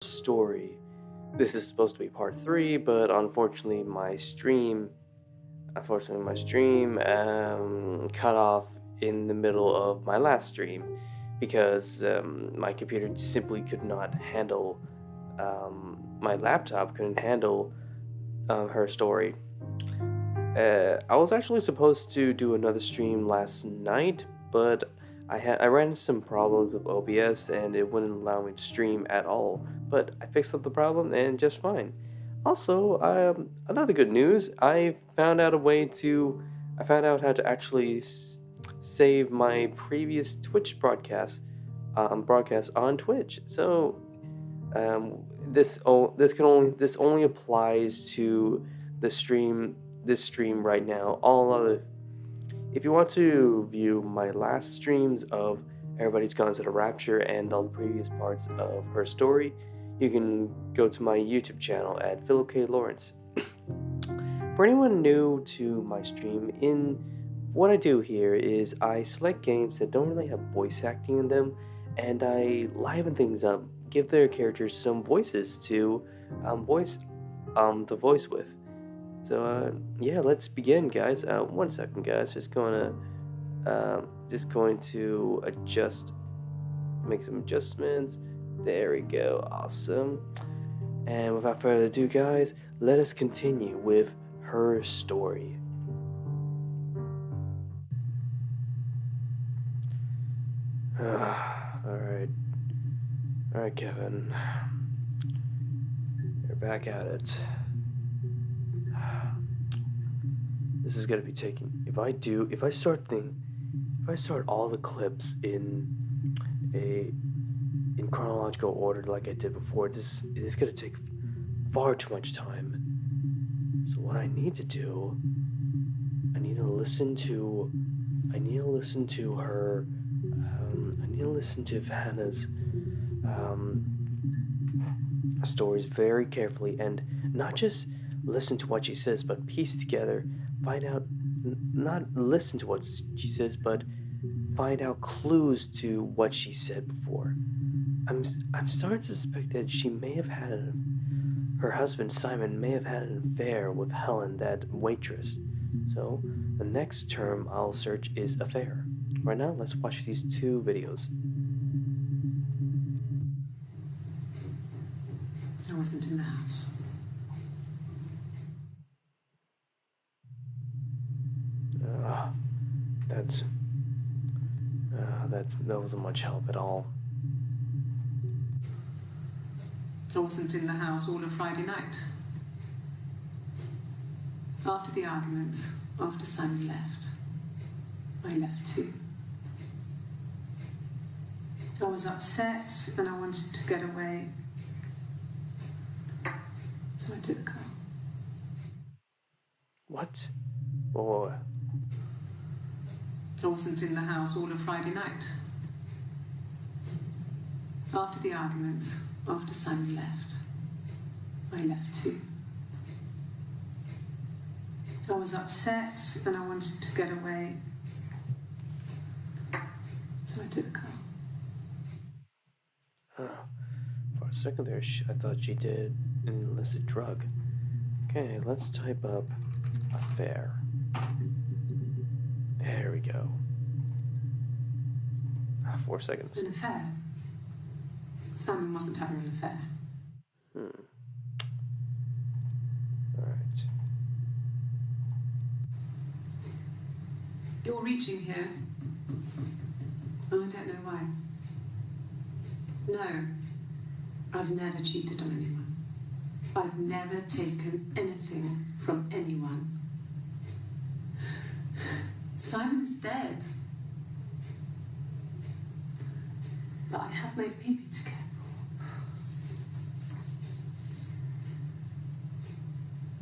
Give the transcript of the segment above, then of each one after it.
story. This is supposed to be part 3, but unfortunately my stream cut off in the middle of my last stream because my computer simply could not handle, my laptop couldn't handle her story. I was actually supposed to do another stream last night, but I ran into some problems with OBS and it wouldn't allow me to stream at all. But I fixed up the problem and just fine. Also, another good news, I found out how to actually save my previous Twitch broadcast on Twitch. So this only applies to the stream this stream right now. All other If you want to view my last streams of Everybody's Gone to the Rapture and all the previous parts of her story, you can go to my YouTube channel at Philip K. Lawrence. For anyone new to my stream, what I do here is I select games that don't really have voice acting in them, and I liven things up, give their characters some voices to voice the voice with. So yeah, let's begin, guys. 1 second, guys. Just going to make some adjustments. There we go. Awesome. And without further ado, guys, let us continue with her story. All right, Kevin. You're back at it. This is gonna be taking. If I start all the clips in chronological order like I did before, this is gonna take far too much time. So what I need to do, I need to listen to her. I need to listen to Vanna's stories very carefully, and not just listen to what she says, but piece together, find out, not listen to what she says, but find out clues to what she said before. I'm starting to suspect that she may have had her husband Simon may have had an affair with Helen, that waitress. So the next term I'll search is affair. Right now, let's watch these 2 videos. I wasn't in the house. That wasn't much help at all. I wasn't in the house all of Friday night. After the argument, after Simon left, I left too. I was upset and I wanted to get away. So I took the car. What? Oh. I wasn't in the house all of Friday night. After the argument, after Simon left, I left too. I was upset and I wanted to get away. So I took the car. For a second there, I thought she did an illicit drug. Okay, let's type up affair. There we go. 4 seconds. An affair? Simon wasn't having an affair. Alright. You're reaching here. Oh, I don't know why. No, I've never cheated on anyone. I've never taken anything from anyone. Simon is dead. But I have my baby to care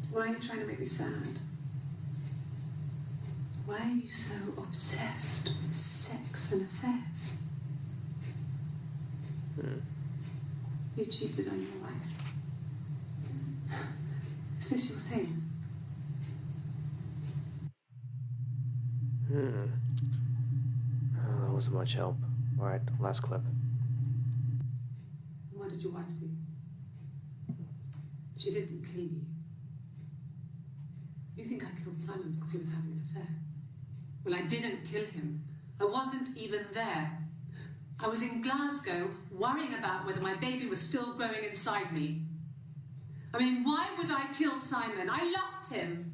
for. Why are you trying to make me sad? Why are you so obsessed with sex and affairs? You cheated on your wife. Is this your thing? That wasn't much help. Alright, last clip. What did your wife do? She didn't kill you. You think I killed Simon because he was having an affair? Well, I didn't kill him. I wasn't even there. I was in Glasgow, worrying about whether my baby was still growing inside me. I mean, why would I kill Simon? I loved him.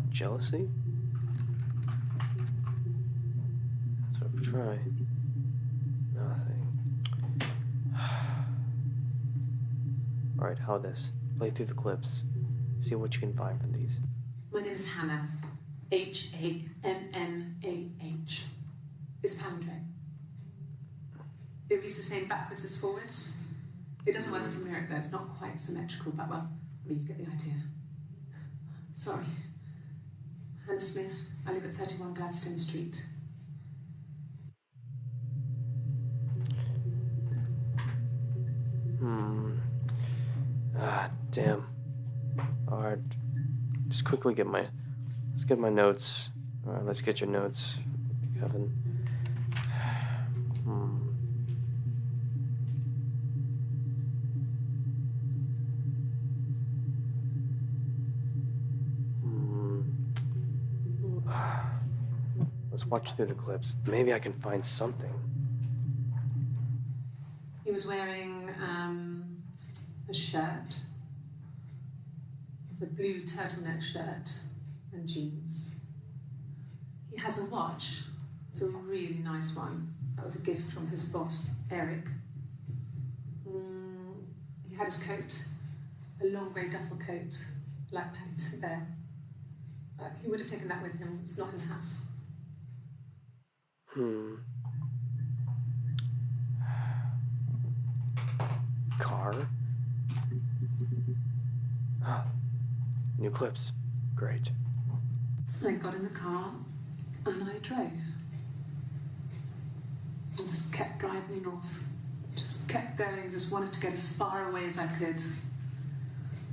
Jealousy? So try. Nothing. Alright, how this? Play through the clips. See what you can find from these. My name is Hannah. Hannah. It's palindrome. It reads the same backwards as forwards. It doesn't work from here, though. It's not quite symmetrical, but well, you get the idea. Sorry. Hannah Smith. I live at 31 Gladstone Street. Damn. Alright. Just quickly let's get my notes. Alright, let's get your notes, Kevin. Let's watch through the clips. Maybe I can find something. He was wearing a shirt. The blue turtleneck shirt and jeans. He has a watch. It's a really nice one. That was a gift from his boss, Eric. He had his coat, a long grey duffel coat, like Paddington Bear. He would have taken that with him. It's not in the house. Car? New clips. Great. So I got in the car and I drove. And just kept driving north. Just kept going, just wanted to get as far away as I could.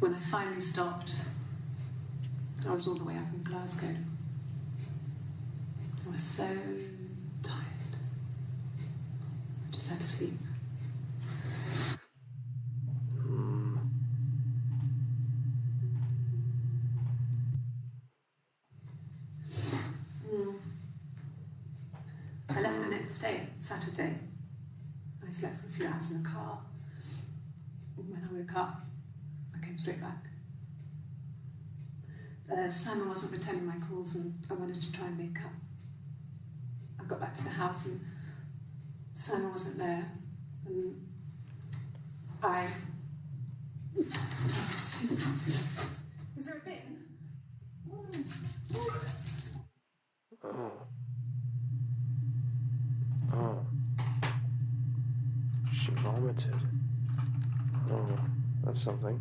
When I finally stopped, I was all the way up in Glasgow. I was so tired. I just had to sleep. I left the next day, Saturday. I slept for a few hours in the car. When I woke up, I came straight back. Simon wasn't returning my calls and I wanted to try and make up. I got back to the house and Simon wasn't there. And Is there a bin? Oh. She vomited. Oh, that's something.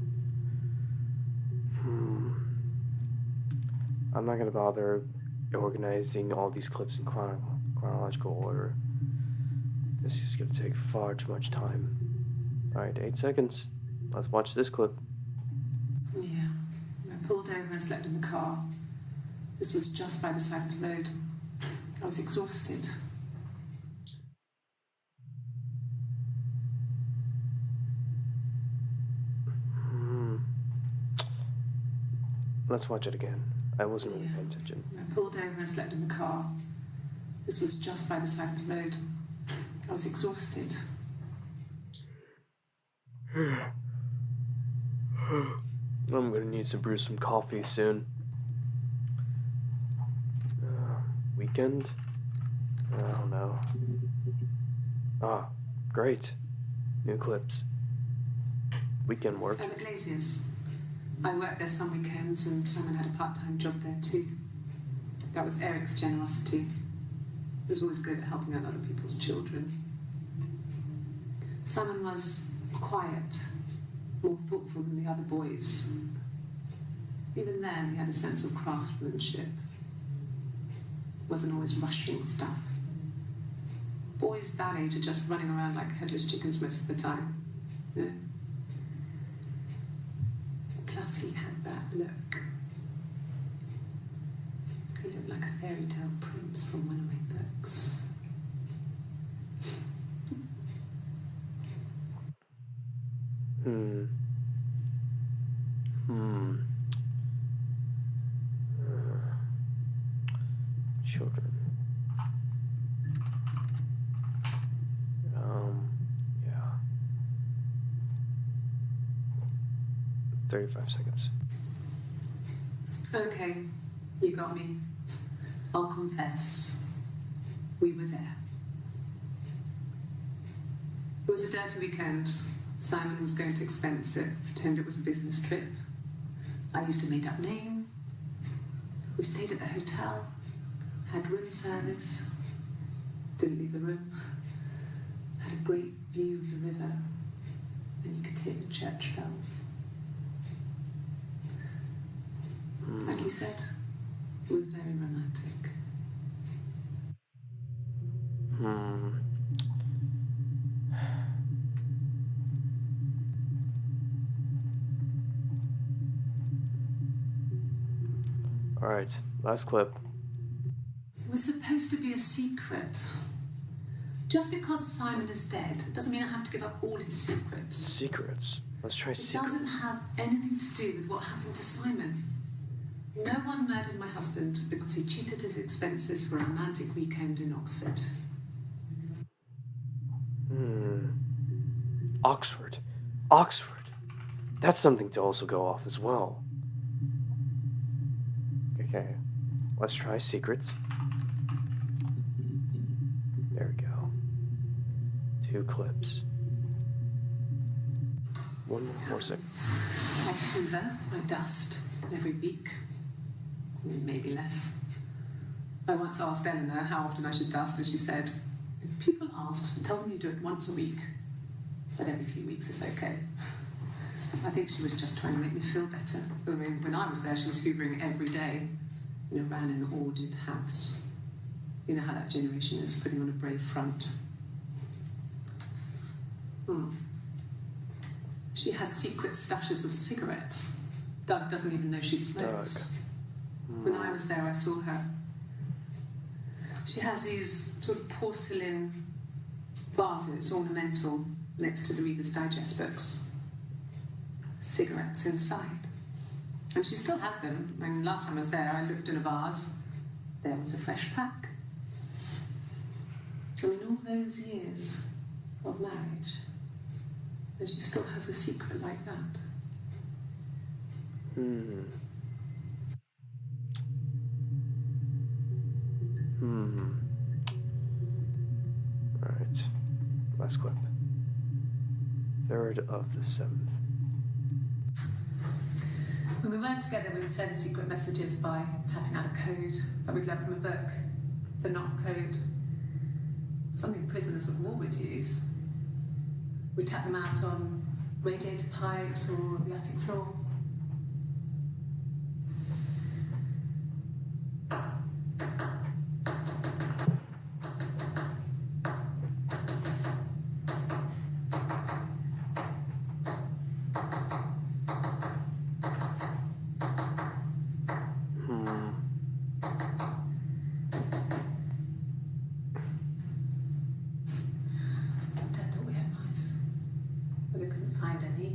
I'm not gonna bother organizing all these clips in chronological order. This is gonna take far too much time. Alright, 8 seconds. Let's watch this clip. Yeah. I pulled over and slept in the car. This was just by the side of the road. I was exhausted. Let's watch it again. I wasn't really paying attention. I pulled over and slept in the car. This was just by the side of the road. I was exhausted. I'm gonna need to brew some coffee soon. Weekend? I don't know. Great. New clips. Weekend work. And the Glaziers. I worked there some weekends and Simon had a part-time job there too. That was Eric's generosity. He was always good at helping out other people's children. Simon was quiet, more thoughtful than the other boys. Even then, he had a sense of craftsmanship. Wasn't always rushing stuff. Boys that age are just running around like headless chickens most of the time. Yeah. because he had that look. He looked like a fairy tale prince from one of my books. Children. Yeah. 35 seconds. Okay, you got me. I'll confess. We were there. It was a dirty weekend. Simon was going to expense it, pretend it was a business trip. I used a made-up name. We stayed at the hotel, had room service, didn't leave the room, had a great view of the river, and you could hear the church bells. Like you said, it was very romantic. All right, last clip. It was supposed to be a secret. Just because Simon is dead doesn't mean I have to give up all his secrets. Secrets? Let's try It secrets. doesn't have anything to do with what happened to Simon. No one murdered my husband because he cheated his expenses for a romantic weekend in Oxford. Oxford. Oxford. That's something to also go off as well. Okay, let's try secrets. There we go. 2 clips. 1 more second. I hoover, I dust every week. Maybe less. I once asked Eleanor how often I should dust, and she said, if people asked, tell them you do it once a week. But every few weeks is okay. I think she was just trying to make me feel better. I mean, when I was there, she was hoovering every day. Ran an ordered house. You know how that generation is, putting on a brave front. She has secret stashes of cigarettes. Doug doesn't even know she smokes. When I was there, I saw her. She has these sort of porcelain vases, ornamental, next to the Reader's Digest books. Cigarettes inside. And she still has them. I mean, last time I was there, I looked in a vase. There was a fresh pack. I mean, all those years of marriage, and she still has a secret like that. Alright. Last clip. 3rd of the 7th. When we weren't together, we'd send secret messages by tapping out a code that we'd learned from a book. The knock code. Something prisoners of war would use. We'd tap them out on radiator pipes or the attic floor. Dad thought we had mice, but they couldn't find any.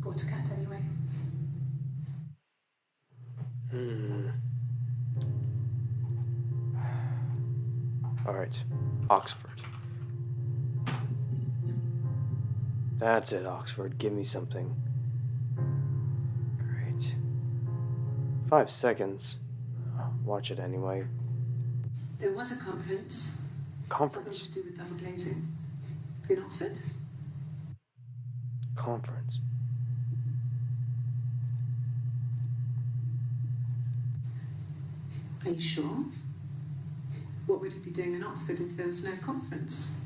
Bought a cat anyway. Alright. Oxford. That's it, Oxford. Give me something. Great. 5 seconds. Watch it anyway. There was a conference. Conference? Something to do with double glazing. In Oxford? Conference. Are you sure? What would he be doing in Oxford if there was no conference?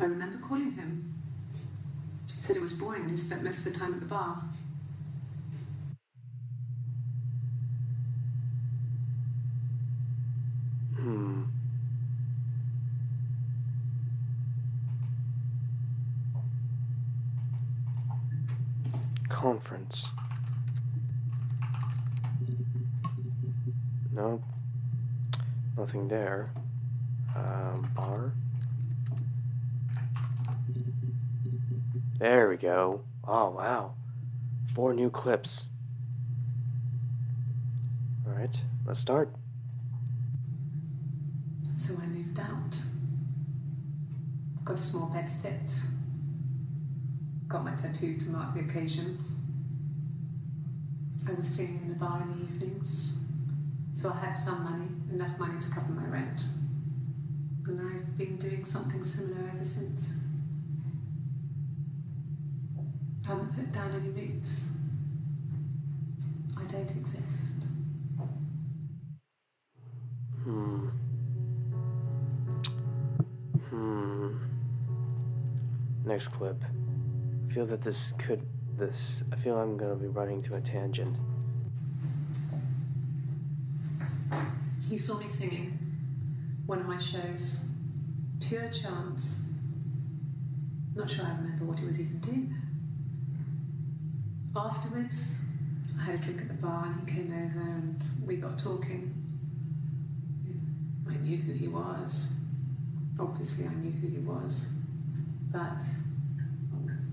I remember calling him. He said it was boring and he spent most of the time at the bar. Conference. Nope. Nothing there. Bar. There we go. Oh, wow. 4 new clips. Alright, let's start. So I moved out. Got a small bed set. Got my tattoo to mark the occasion. I was singing in a bar in the evenings. So I had some money, enough money to cover my rent. And I've been doing something similar ever since. I haven't put down any roots. I don't exist. Next clip. I feel that I feel I'm gonna be running to a tangent. He saw me singing one of my shows. Pure chance. Not sure I remember what he was even doing there. Afterwards, I had a drink at the bar and he came over and we got talking. I knew who he was. Obviously I knew who he was. But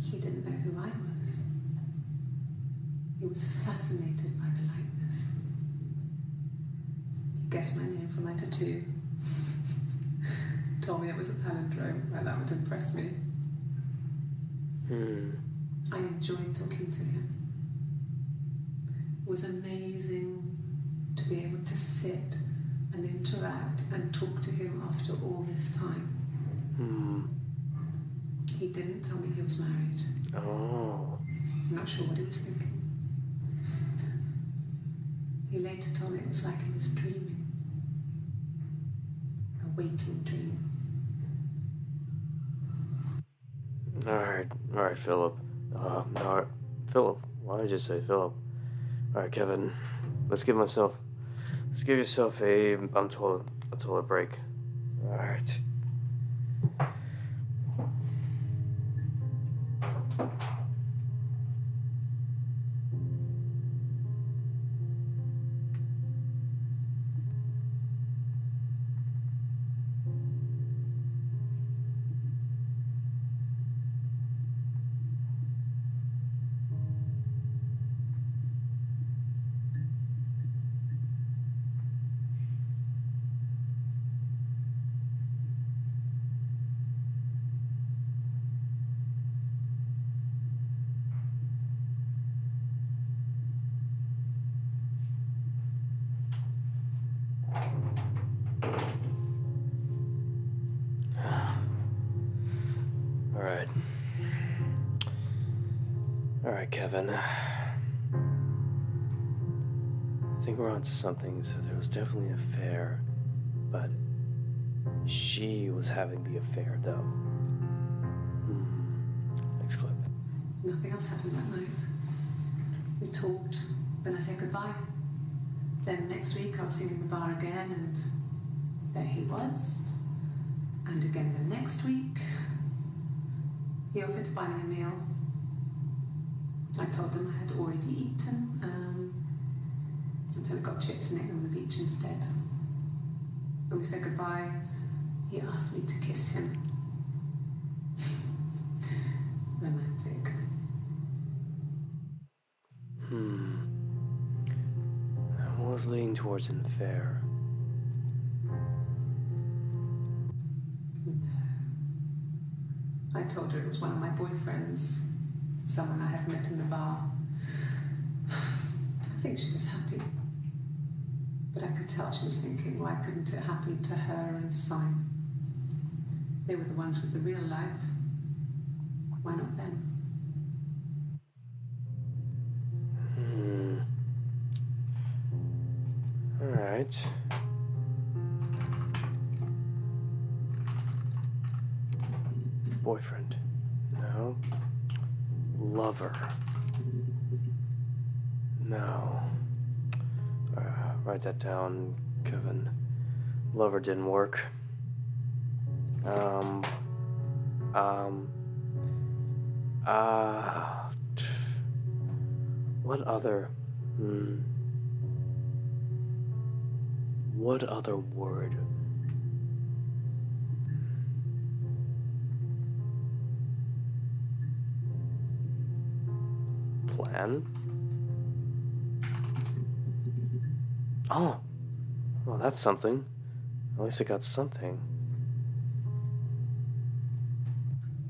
he didn't know who I was. He was fascinated by the likeness. He guessed my name from my tattoo. Told me it was a palindrome, like that would impress me. I enjoyed talking to him. It was amazing to be able to sit and interact and talk to him after all this time. He didn't tell me he was married. Oh. I'm not sure what he was thinking. He later told me it was like he was dreaming. A waking dream. Alright, Philip. No, Philip. Why did I just say Philip? Alright, Kevin. Let's give yourself a toilet break. Alright. Alright, Kevin. I think we're onto something. So there was definitely an affair, but she was having the affair, though. Next clip. Nothing else happened that night. We talked, then I said goodbye. Then next week I was singing in the bar again, and there he was. And again the next week, he offered to buy me a meal. I told him I had already eaten, and so we got chips and ate them on the beach instead. When we said goodbye, he asked me to kiss him. Romantic. I was leaning towards an affair. No. I told her it was one of my boyfriends, someone I had met in the bar. I think she was happy. But I could tell she was thinking, why couldn't it happen to her and Simon? They were the ones with the real life. Why not them? Alright. Boyfriend. No. Lover. No. Write that down, Kevin. Lover didn't work. What other... What other word? Plan? Oh. Well, that's something. At least I got something.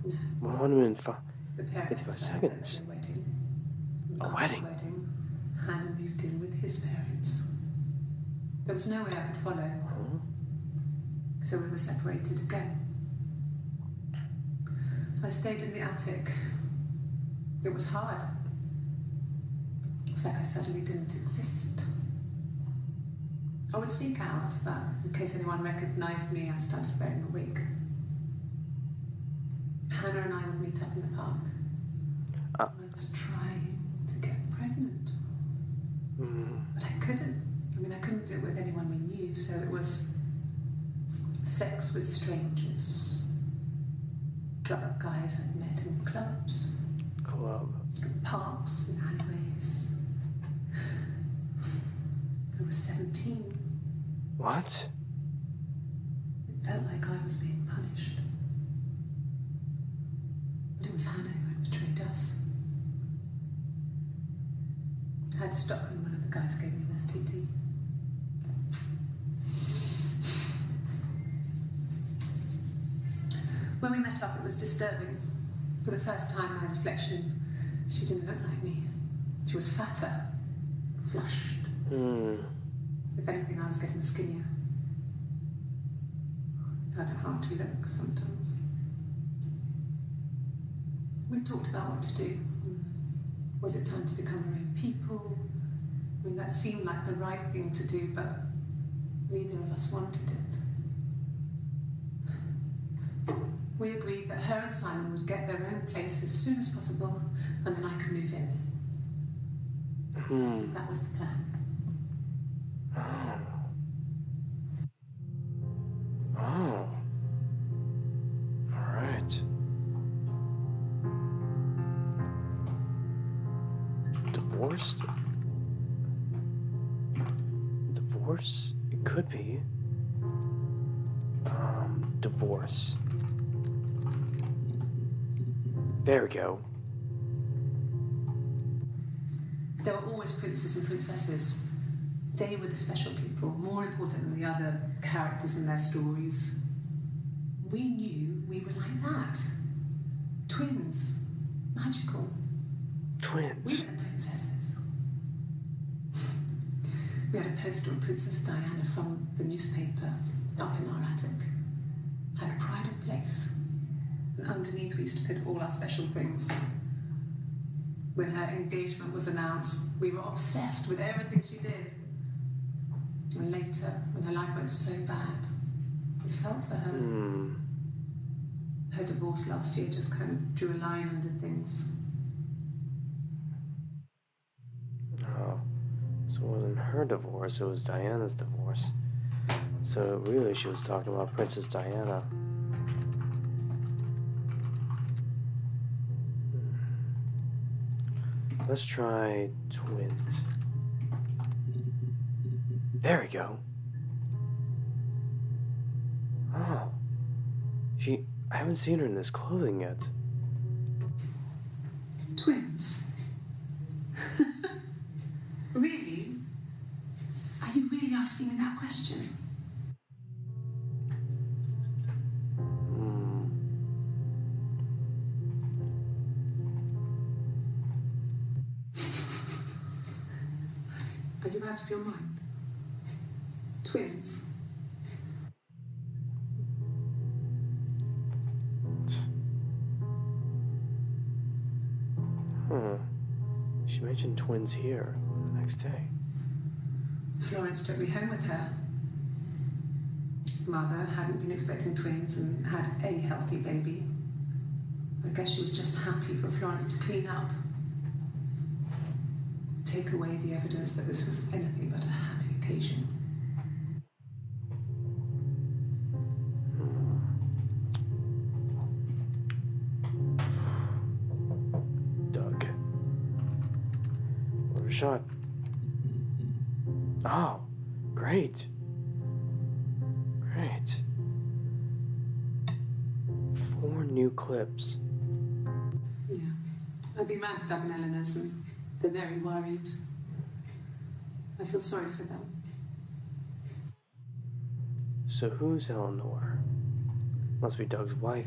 No. 105 The parents 55 decided that seconds. their wedding. A After wedding? the wedding, Hannah moved in with his parents. There was no way I could follow, Huh? so we were separated again. I stayed in the attic. It was hard. It's like I suddenly didn't exist. I would sneak out, but in case anyone recognised me, I started wearing a wig. Hannah and I would meet up in the park. I was trying to get pregnant, but I couldn't. I mean, I couldn't do it with anyone we knew, so it was sex with strangers, drug guys I'd met in clubs, parks and alleyways. I was 17. What? It felt like I was being punished. But it was Hannah who had betrayed us. I had to stop when one of the guys gave me an STD. When we met up, it was disturbing. For the first time, my reflection, she didn't look like me. She was fatter, flushed. If anything, I was getting skinnier. I had a hard to look sometimes. We talked about what to do. Was it time to become our own people? I mean, that seemed like the right thing to do, but neither of us wanted it. We agreed that her and Simon would get their own place as soon as possible, and then I could move in. That was the plan. Oh. All right. Divorced? Divorce? It could be. Divorce. There we go. There were always princes and princesses. They were the special people, more important than the other characters in their stories. We knew we were like that. Twins. Magical. Twins. We were the princesses. We had a poster of Princess Diana from the newspaper up in our attic. Had a pride of place. And underneath we used to put all our special things. When her engagement was announced, we were obsessed with everything she did. And later, when her life went so bad, we felt for her. Her divorce last year just kind of drew a line under things. Oh, so it wasn't her divorce, it was Diana's divorce. So really she was talking about Princess Diana. Let's try twins. There we go. Oh. I haven't seen her in this clothing yet. Twins? Really? Are you really asking me that question? Are you out of your mind? Twins? She mentioned twins here the next day. Florence took me home with her. Mother hadn't been expecting twins and had a healthy baby. I guess she was just happy for Florence to clean up. Take away the evidence that this was anything but a happy occasion. a shot. Oh, great. Great. 4 new clips. Yeah. I've been round to Doug and Eleanor's and they're very worried. I feel sorry for them. So who's Eleanor? Must be Doug's wife.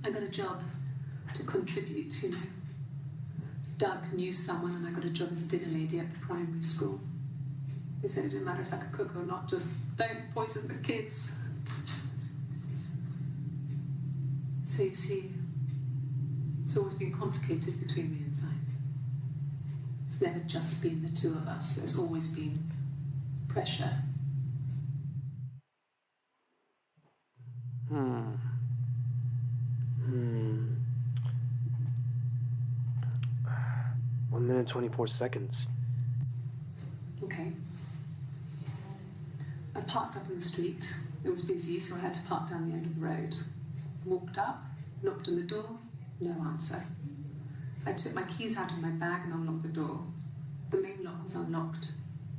I got a job to contribute, you know. Doug knew someone and I got a job as a dinner lady at the primary school. They said it didn't matter if I could cook or not, just don't poison the kids. So you see, it's always been complicated between me and Simon. It's never just been the two of us. There's always been pressure. Hmm. 1 minute 24 seconds. Okay. I parked up on the street. It was busy, so I had to park down the end of the road. Walked up, knocked on the door, no answer. I took my keys out of my bag and unlocked the door. The main lock was unlocked.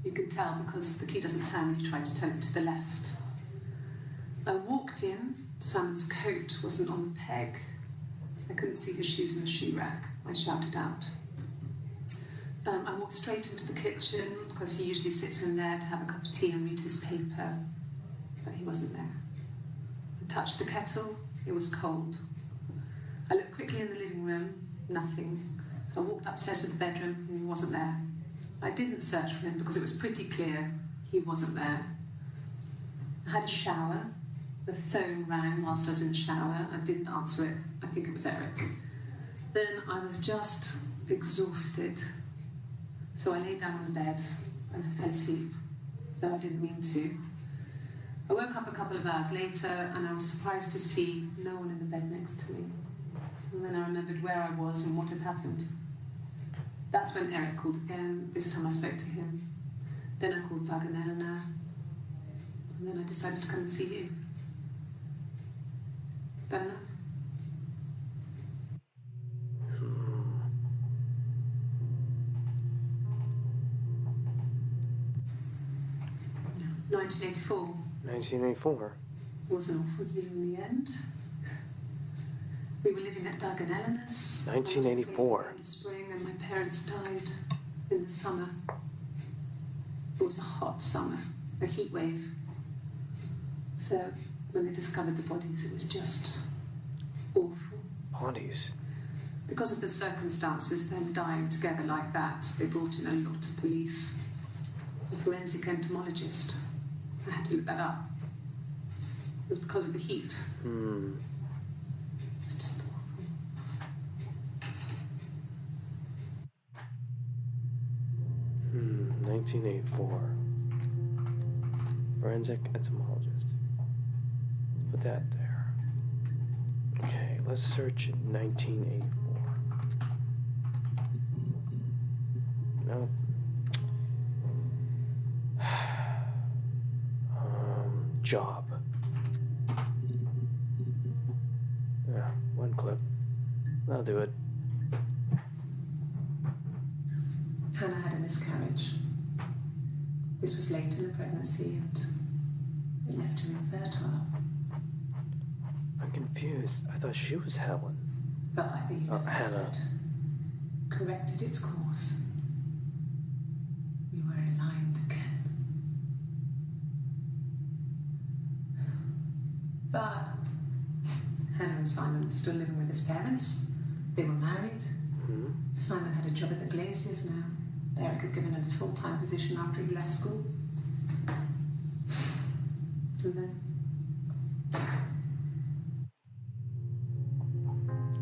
You can tell because the key doesn't turn when you try to turn it to the left. I walked in. Simon's coat wasn't on the peg. I couldn't see his shoes in the shoe rack. I shouted out. I walked straight into the kitchen because he usually sits in there to have a cup of tea and read his paper, but he wasn't there. I touched the kettle. It was cold. I looked quickly in the living room. Nothing. So I walked upstairs to the bedroom. He wasn't there. I didn't search for him because it was pretty clear he wasn't there. I had a shower. The phone rang whilst I was in the shower. I didn't answer it. I think it was Eric. Then I was just exhausted. So I lay down on the bed and I fell asleep, though I didn't mean to. I woke up a couple of hours later and I was surprised to see no one in the bed next to me. And then I remembered where I was and what had happened. That's when Eric called again. This time I spoke to him. Then I called Doug and Eleanor. And then I decided to come and see you. That enough? 1984. 1984. Wasn't awful year in the end. We were living at Doug and Eleanor's. 1984. It was the end of spring and my parents died in the summer. It was a hot summer, a heat wave. So when they discovered the bodies, it was just awful. Bodies? Because of the circumstances, them dying together like that, they brought in a lot of police. A forensic entomologist. I had to look that up. It was because of the heat. It's just awful. Hmm. 1984. Forensic entomologist. Put that there. Okay, let's search 1984. No. Job. Yeah, 1 clip. That'll do it. Hannah had a miscarriage. This was late in the pregnancy and it left her infertile. I'm confused. I thought she was Helen. Felt like the universe Hannah. had corrected its course. We were aligned again. But Hannah and Simon were still living with his parents. They were married. Simon had a job at the Glaziers now. Eric had given him a full-time position after he left school. And then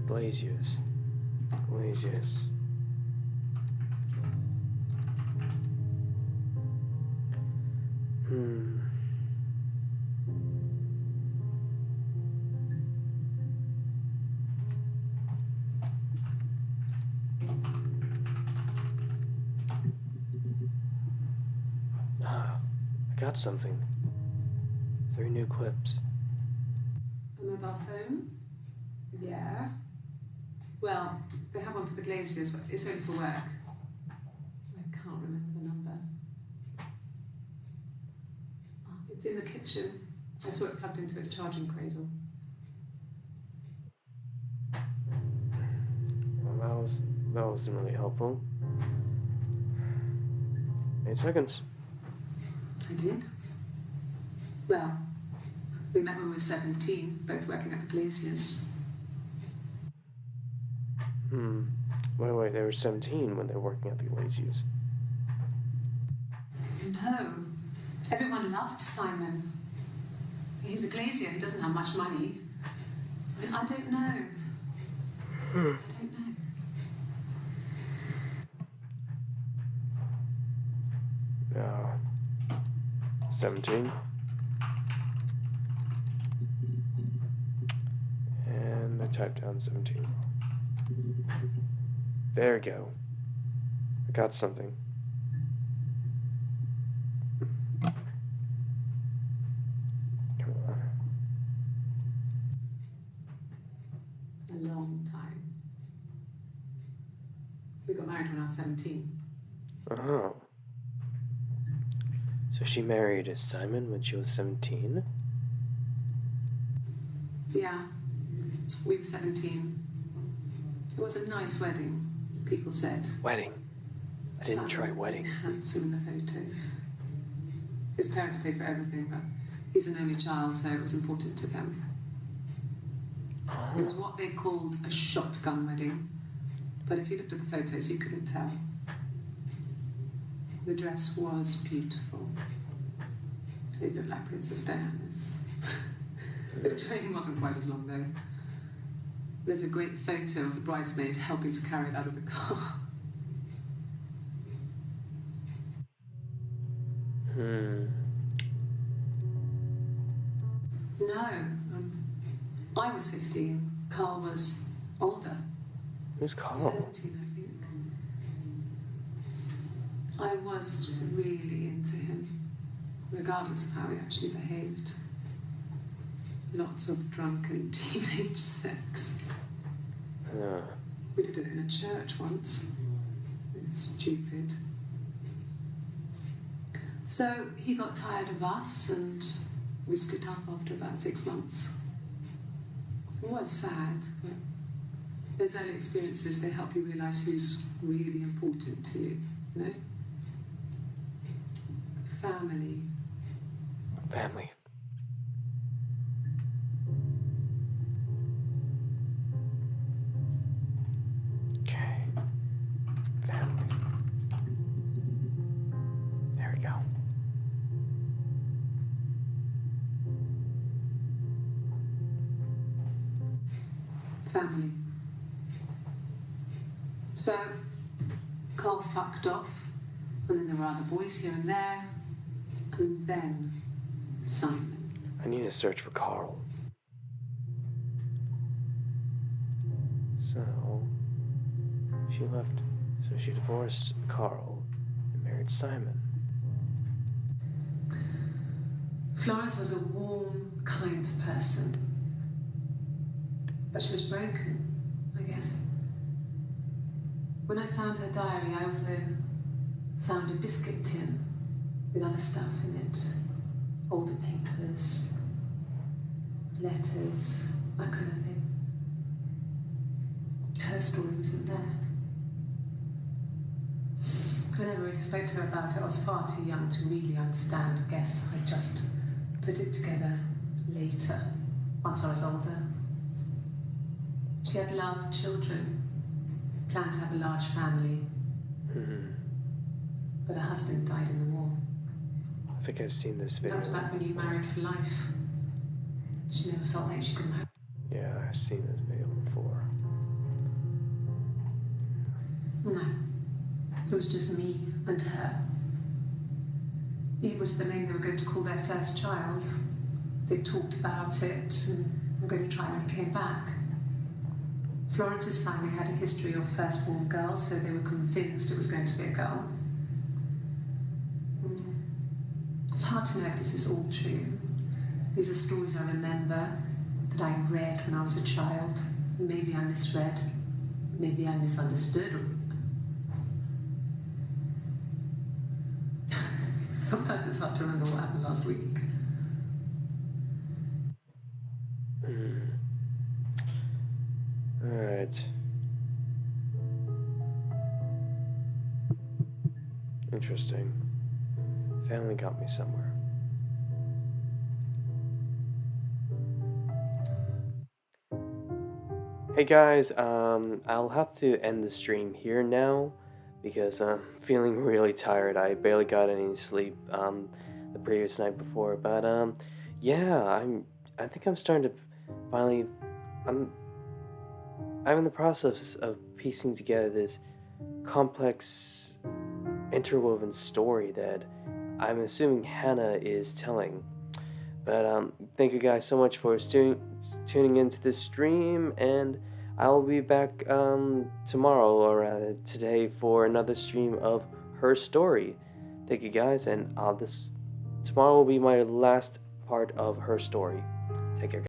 Glaziers. Glaziers. I got something. 3 new clips. a mobile phone. Yeah. Well, they have one for the glaziers, but it's only for work. I can't remember the number. Oh, it's in the kitchen. I saw it plugged into its charging cradle. Well, that wasn't really helpful. 8 seconds. I did. Well, we met when we were 17, both working at the glaziers. Wait, they were 17 when they were working at the glaziers. No. Everyone loved Simon. He's a glazier, he doesn't have much money. I mean, I don't know. I don't know. 17. And I typed down 17. There we go. I got something. Come on. A long time. We got married when I was 17. Oh. So she married Simon when she was 17? Yeah. We were 17. It was a nice wedding, people said. Wedding? I didn't try wedding. Handsome in the photos. His parents paid for everything, but he's an only child, so it was important to them. It was what they called a shotgun wedding, but if you looked at the photos, you couldn't tell. The dress was beautiful. It looked like Princess Diana's. The train wasn't quite as long, though. There's a great photo of the bridesmaid helping to carry it out of the car. No. I was 15. Carl was older. Who's Carl? 17, I think. I was really into him, regardless of how he actually behaved. Lots of drunken teenage sex. We did it in a church once. It's stupid. So he got tired of us and we split up after about 6 months. It was sad, but those early experiences, they help you realise who's really important to you, you know? Family. Family. Okay. Family. There we go. Family. So, Carl fucked off, and then there were other boys here and there, and then Simon. I need to search for Carl. So, she left. So she divorced Carl and married Simon. Florence was a warm, kind person. But she was broken, I guess. When I found her diary, I also found a biscuit tin with other stuff in it. Older papers, letters, that kind of thing. Her story wasn't there. I never really spoke to her about it. I was far too young to really understand. I guess I just put it together later, once I was older. She had loved children, planned to have a large family. But her husband died in the war. I think I've seen this video. That was back when you married for life. She never felt like she could marry. Yeah, I've seen this video before. No. It was just me and her. It was the name they were going to call their first child. They talked about it and were going to try when he came back. Florence's family had a history of firstborn girls, so they were convinced it was going to be a girl. It's hard to know if this is all true. These are stories I remember, that I read when I was a child. Maybe I misread. Maybe I misunderstood. Sometimes it's hard to remember what happened last week. Alright. Interesting. Family got me somewhere. Hey guys, I'll have to end the stream here now because I'm feeling really tired. I barely got any sleep the previous night before, but yeah, I think I'm starting to finally I'm I'm in the process of piecing together this complex interwoven story that I'm assuming Hannah is telling. But thank you guys so much for tuning into this stream, and I'll be back tomorrow, or rather today, for another stream of her story. Thank you guys, and this tomorrow will be my last part of her story. Take care, guys.